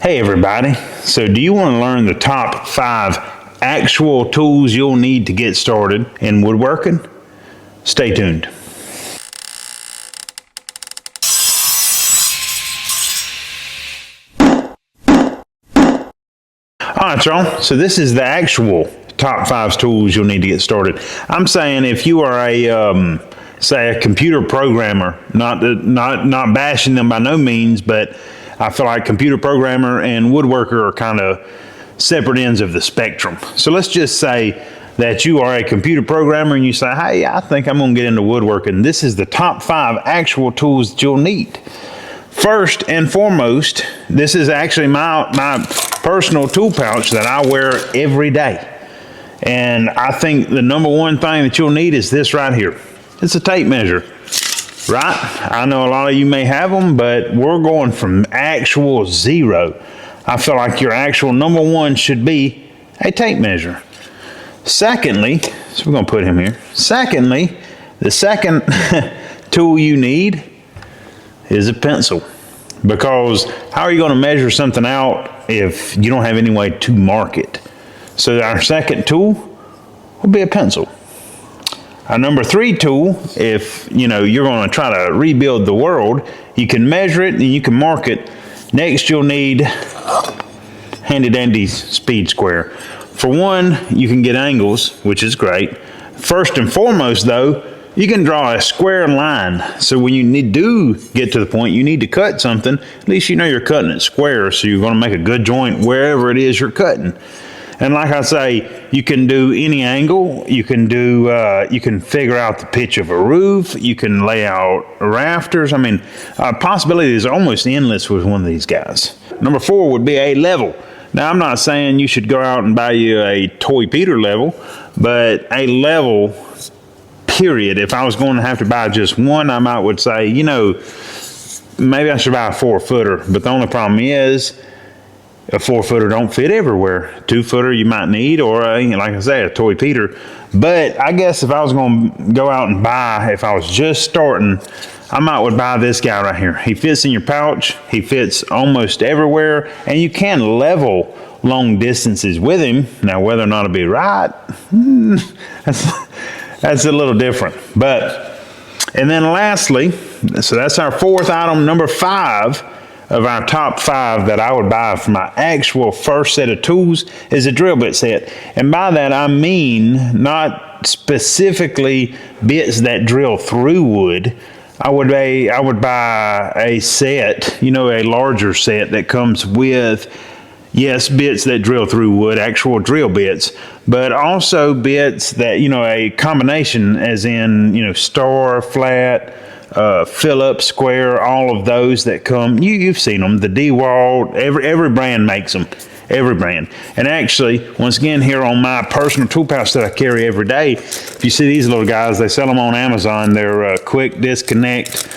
Hey everybody, so do you want to learn the top 5 actual tools you'll need to get started in woodworking? Stay tuned. Alright y'all, so this is the actual top 5 tools you'll need to get started. I'm saying if you are a say a computer programmer, not bashing them by no means, but I feel like computer programmer and woodworker are kind of separate ends of the spectrum. So let's just say that you are a computer programmer and you say, hey, I think I'm going to get into woodworking. This is the top 5 actual tools that you'll need. First and foremost, this is actually my personal tool pouch that I wear every day. And I think the number one thing that you'll need is this right here. It's a tape measure. Right? I know a lot of you may have them, but we're going from actual zero. I feel like your actual number one should be a tape measure. Secondly, so we're going to put him here. Secondly, the second tool you need is a pencil. Because how are you going to measure something out if you don't have any way to mark it? So our second tool will be a pencil. Our number 3 tool, if you're going to try to rebuild the world, you can measure it and you can mark it. Next, you'll need handy dandy speed square. For one, you can get angles, which is great. First and foremost, though, you can draw a square line. So when you do get to the point you need to cut something, at least you know you're cutting it square, so you're going to make a good joint wherever it is you're cutting. And like I say, you can do any angle. You can figure out the pitch of a roof. You can lay out rafters. I mean, possibilities are almost endless with one of these guys. Number 4 would be a level. Now, I'm not saying you should go out and buy you a Toy Peter level, but a level, period. If I was going to have to buy just one, I would say, maybe I should buy a 4-footer. But the only problem is, a 4-footer don't fit everywhere. 2-footer you might need, or like I say, a Toy Peter. But I guess if I was going to go out and buy, if I was just starting, I would buy this guy right here. He fits in your pouch. He fits almost everywhere, and you can level long distances with him. Now, whether or not it'll be right, that's a little different. And then lastly, so that's our 4th item. Number 5 of our top 5 that I would buy for my actual first set of tools is a drill bit set. And by that I mean not specifically bits that drill through wood. I would buy a set, a larger set that comes with, yes, bits that drill through wood, actual drill bits, but also bits that, a combination as in, star, flat, Phillips, square, all of those that come. You've seen them. The DeWalt, every brand makes them. Every brand. And actually, once again, here on my personal tool pouch that I carry every day, if you see these little guys, they sell them on Amazon. They're quick disconnect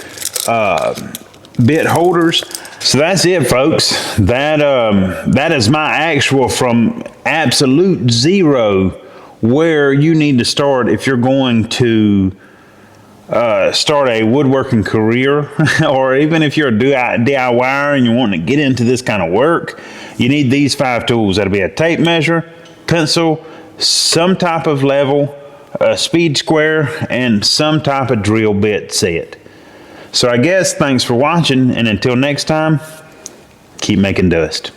bit holders. So that's it, folks. That is my actual from absolute zero where you need to start if you're going to start a woodworking career, or even if you're a DIYer and you're wanting to get into this kind of work, you need these 5 tools. That'll be a tape measure, pencil, some type of level, a speed square, and some type of drill bit set. So I guess thanks for watching, and until next time, keep making dust.